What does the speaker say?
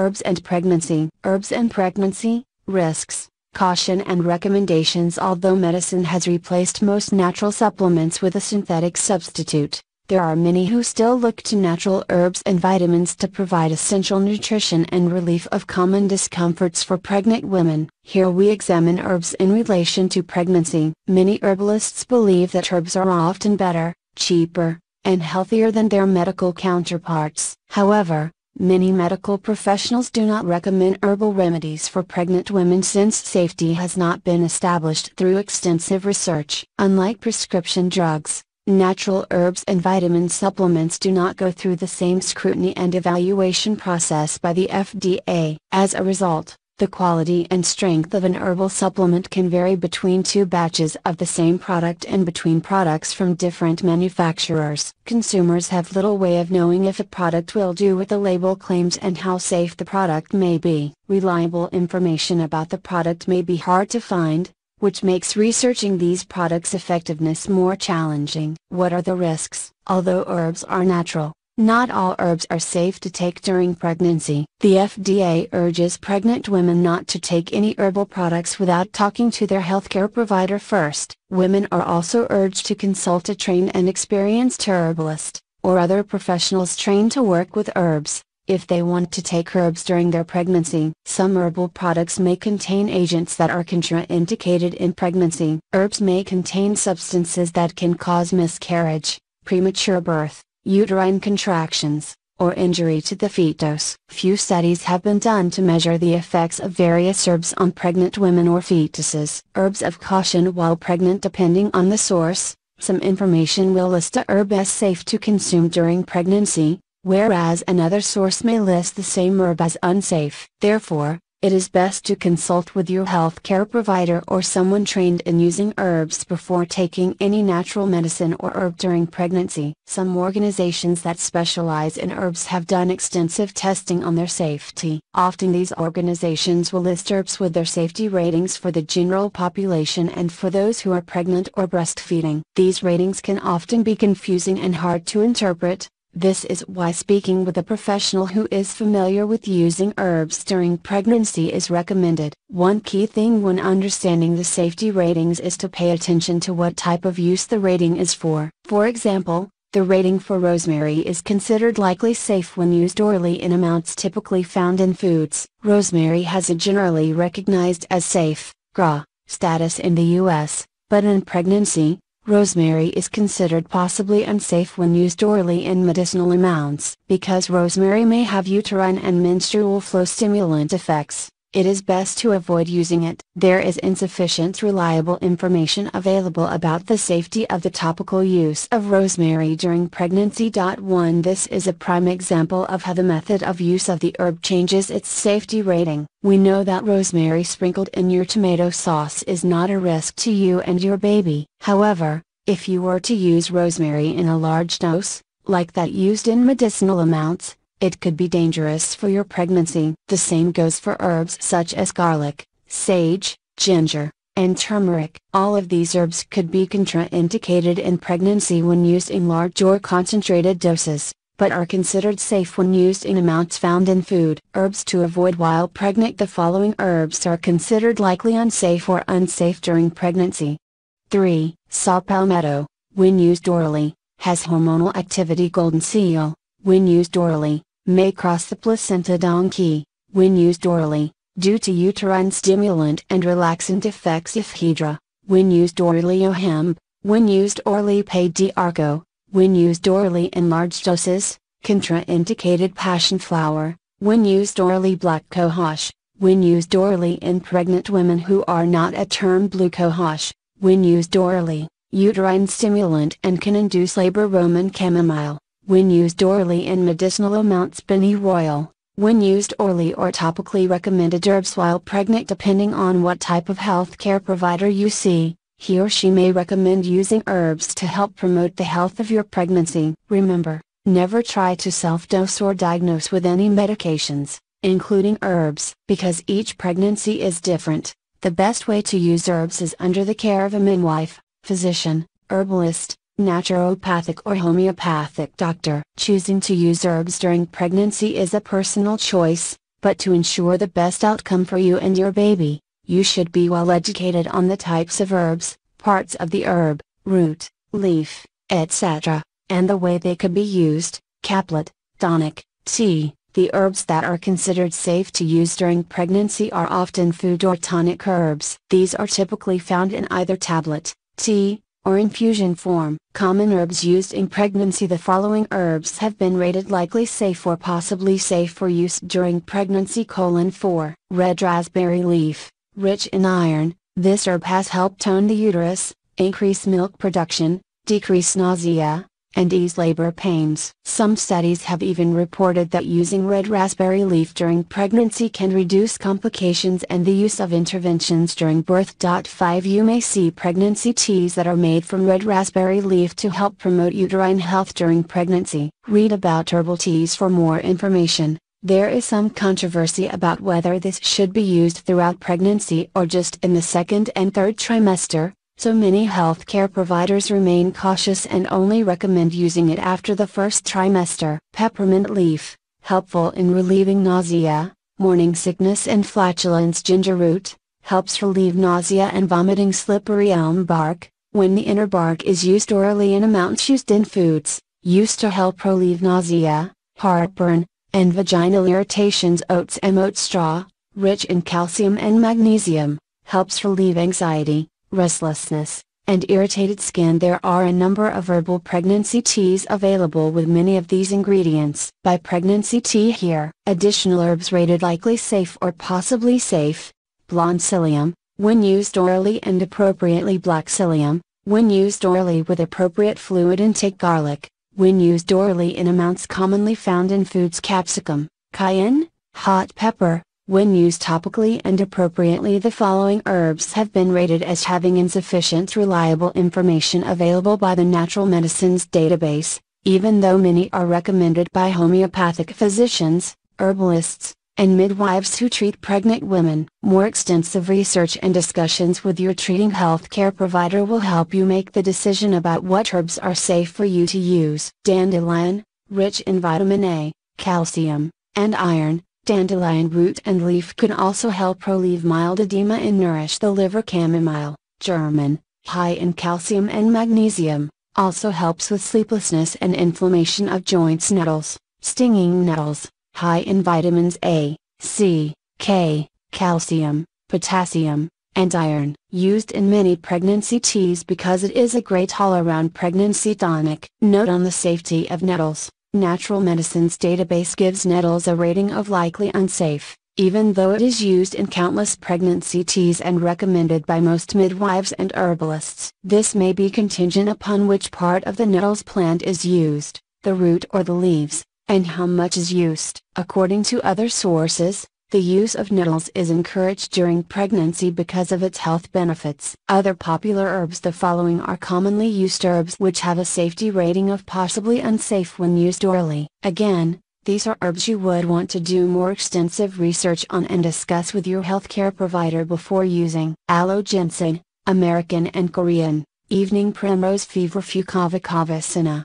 Herbs and pregnancy. Herbs and pregnancy, risks, caution and recommendations. Although medicine has replaced most natural supplements with a synthetic substitute, there are many who still look to natural herbs and vitamins to provide essential nutrition and relief of common discomforts for pregnant women. Here we examine herbs in relation to pregnancy. Many herbalists believe that herbs are often better, cheaper, and healthier than their medical counterparts. However, many medical professionals do not recommend herbal remedies for pregnant women since safety has not been established through extensive research. Unlike prescription drugs, natural herbs and vitamin supplements do not go through the same scrutiny and evaluation process by the FDA. As a result, the quality and strength of an herbal supplement can vary between two batches of the same product and between products from different manufacturers. Consumers have little way of knowing if a product will do what the label claims and how safe the product may be. Reliable information about the product may be hard to find, which makes researching these products' effectiveness more challenging. What are the risks? Although herbs are natural, not all herbs are safe to take during pregnancy. The FDA urges pregnant women not to take any herbal products without talking to their healthcare provider first. Women are also urged to consult a trained and experienced herbalist, or other professionals trained to work with herbs, if they want to take herbs during their pregnancy. Some herbal products may contain agents that are contraindicated in pregnancy. Herbs may contain substances that can cause miscarriage, premature birth, uterine contractions, or injury to the fetus. Few studies have been done to measure the effects of various herbs on pregnant women or fetuses. Herbs of caution while pregnant. Depending on the source, some information will list a herb as safe to consume during pregnancy, whereas another source may list the same herb as unsafe. Therefore, it is best to consult with your healthcare provider or someone trained in using herbs before taking any natural medicine or herb during pregnancy. Some organizations that specialize in herbs have done extensive testing on their safety. Often these organizations will list herbs with their safety ratings for the general population and for those who are pregnant or breastfeeding. These ratings can often be confusing and hard to interpret. This is why speaking with a professional who is familiar with using herbs during pregnancy is recommended. One key thing when understanding the safety ratings is to pay attention to what type of use the rating is for. For example, the rating for rosemary is considered likely safe when used orally in amounts typically found in foods. Rosemary has a generally recognized as safe, GRA, status in the US, but in pregnancy, rosemary is considered possibly unsafe when used orally in medicinal amounts. Because rosemary may have uterine and menstrual flow stimulant effects, it is best to avoid using it. There is insufficient reliable information available about the safety of the topical use of rosemary during pregnancy. 1. This is a prime example of how the method of use of the herb changes its safety rating. We know that rosemary sprinkled in your tomato sauce is not a risk to you and your baby. However, if you were to use rosemary in a large dose, like that used in medicinal amounts, it could be dangerous for your pregnancy. The same goes for herbs such as garlic, sage, ginger, and turmeric. All of these herbs could be contraindicated in pregnancy when used in large or concentrated doses, but are considered safe when used in amounts found in food. Herbs to avoid while pregnant. The following herbs are considered likely unsafe or unsafe during pregnancy. 3. Saw palmetto, when used orally, has hormonal activity. Golden seal, when used orally, may cross the placenta. Donkey, when used orally, due to uterine stimulant and relaxant effects. Ephedra, when used orally. Hemp, when used orally. Patriarcho, when used orally in large doses, contraindicated. Passion flower, when used orally. Black cohosh, when used orally in pregnant women who are not at term. Blue cohosh, when used orally, uterine stimulant and can induce labor. Roman chamomile, when used orally in medicinal amounts. Pennyroyal, when used orally or topically. Recommended herbs while pregnant. Depending on what type of healthcare provider you see, he or she may recommend using herbs to help promote the health of your pregnancy. Remember, never try to self-dose or diagnose with any medications, including herbs. Because each pregnancy is different, the best way to use herbs is under the care of a midwife, physician, herbalist, naturopathic or homeopathic doctor. Choosing to use herbs during pregnancy is a personal choice, but to ensure the best outcome for you and your baby, you should be well educated on the types of herbs, parts of the herb, root, leaf, etc., and the way they could be used. Caplet, tonic, tea. The herbs that are considered safe to use during pregnancy are often food or tonic herbs. These are typically found in either tablet, tea, or infusion form. Common herbs used in pregnancy. The following herbs have been rated likely safe or possibly safe for use during pregnancy: 4. Red raspberry leaf, rich in iron. This herb has helped tone the uterus, increase milk production, decrease nausea, and ease labor pains. Some studies have even reported that using red raspberry leaf during pregnancy can reduce complications and the use of interventions during birth. 5. You may see pregnancy teas that are made from red raspberry leaf to help promote uterine health during pregnancy. Read about herbal teas for more information. There is some controversy about whether this should be used throughout pregnancy or just in the second and third trimester. So many healthcare providers remain cautious and only recommend using it after the first trimester. Peppermint leaf, helpful in relieving nausea, morning sickness and flatulence. Ginger root, helps relieve nausea and vomiting. Slippery elm bark, when the inner bark is used orally in amounts used in foods, used to help relieve nausea, heartburn, and vaginal irritations. Oats and oat straw, rich in calcium and magnesium, helps relieve anxiety, restlessness, and irritated skin. There are a number of herbal pregnancy teas available with many of these ingredients. Buy pregnancy tea here. Additional herbs rated likely safe or possibly safe: blonde psyllium, when used orally and appropriately; black psyllium, when used orally with appropriate fluid intake; garlic, when used orally in amounts commonly found in foods; capsicum, cayenne, hot pepper, when used topically and appropriately. The following herbs have been rated as having insufficient reliable information available by the Natural Medicines Database, even though many are recommended by homeopathic physicians, herbalists, and midwives who treat pregnant women. More extensive research and discussions with your treating healthcare provider will help you make the decision about what herbs are safe for you to use. Dandelion, rich in vitamin A, calcium, and iron. Dandelion root and leaf can also help relieve mild edema and nourish the liver. Chamomile, German, high in calcium and magnesium, also helps with sleeplessness and inflammation of joints. Nettles, stinging nettles, high in vitamins A, C, K, calcium, potassium, and iron. Used in many pregnancy teas because it is a great all-around pregnancy tonic. Note on the safety of nettles. Natural Medicines Database gives nettles a rating of likely unsafe, even though it is used in countless pregnancy teas and recommended by most midwives and herbalists. This may be contingent upon which part of the nettles plant is used, the root or the leaves, and how much is used. According to other sources, the use of nettles is encouraged during pregnancy because of its health benefits. Other popular herbs. The following are commonly used herbs which have a safety rating of possibly unsafe when used orally. Again, these are herbs you would want to do more extensive research on and discuss with your healthcare provider before using. Aloe ginseng, American and Korean, evening primrose fever. Fucavacavacina,